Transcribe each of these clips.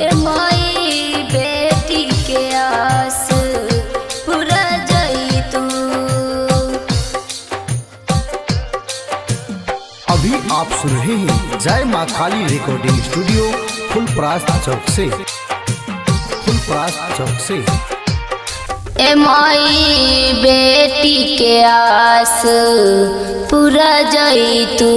ए माई बेटी के आस पूरा जाई तू। अभी आप सुन रहे हैं जय माँ काली रिकॉर्डिंग स्टूडियो फुलपरास चौक से। ए माई बेटी के आस पूरा जाई तू।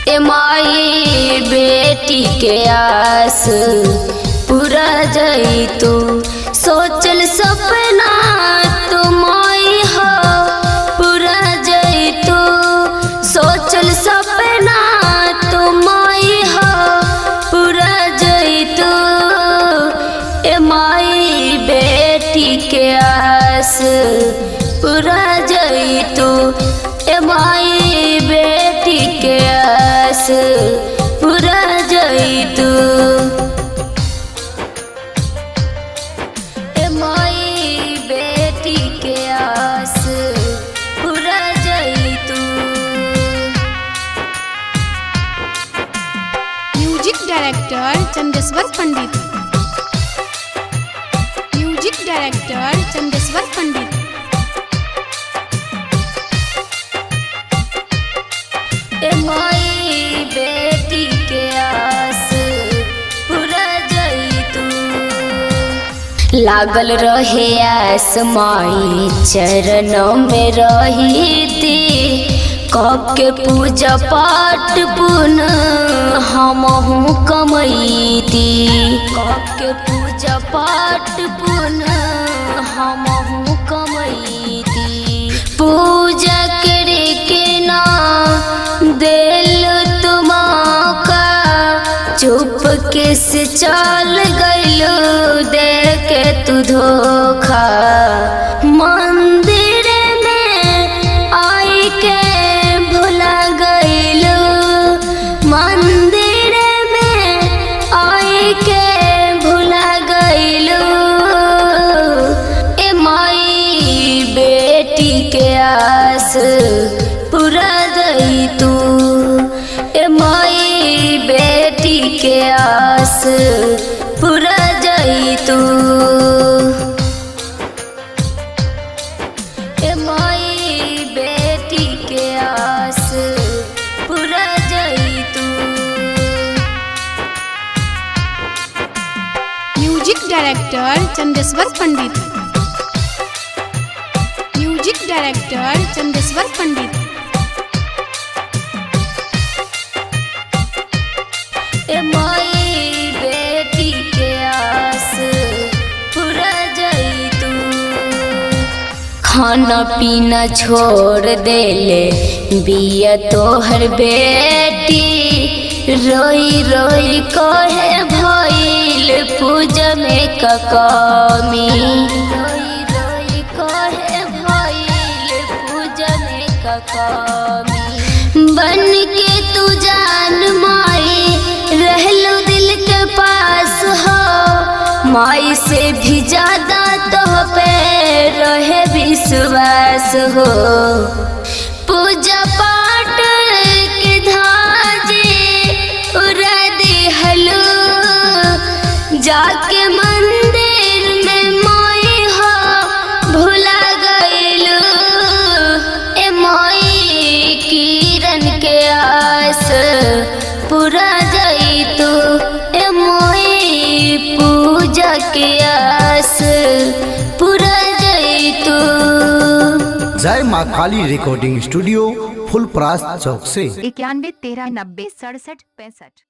ए माई बेटी के आस पूरा जाई तू। सोचल सपना तू माई हो पूरा जाई तू। सोचल सपना तू माई हो पूरा जाई तू। ए माई बेटी के आस पूरा जाई तू। ए माई बेटी के आस पूरा जाई तू। ए माई बेटी के आस पूरा जाई तू। म्यूजिक डायरेक्टर चंदेश्वर पंडित। म्यूजिक डायरेक्टर चंदेश्वर पंडित। ए माई बेटी के आस पूरा जाई तू। लागल रहे आस माई चरणों में रही थी। कब के पूजा पाठ पुन हमहू कमैती। कब के पूजा पाठ पुन हमहू कमैती। पूजा करे के ना दिल तुमका चुप के से चल गइलो दे के तू धोखा। मंदिर में आई के भुला गइलो। मंदिर में आई के भुला गइलो। ए माई बेटी के आस पूरा जाई तू। ए माई बेटी के आस पूरा जाई तू। ए माई बेटी के आस पूरा जाई तू। म्यूजिक डायरेक्टर चंदेश्वर पंडित। म्यूजिक डायरेक्टर चंदेश्वर पंडित। ए माई बेटी के आस पूरा जाई तू। खाना पीना छोड़ देले बिया तोहर बेटी। रोई रोई कहे भइल पूजा में का कमी। रोई रोई कहे भइल पूजा में का कमी। बन के तू जान माई रहलो दिल के पास हो। माई से भी ज्यादा तो पे रहे विश्वास हो। पूजा पाठ के धाजे उड़ा देहलो। जाके मंदिर में माई हो भुला गइलो। ए माई किरण के आस पूरा जाई तू। ए माई पूजा के आस पूरा जाई तू। जय माँ काली रिकॉर्डिंग स्टूडियो फुलपरास चौक से। 91 13 90 67 65।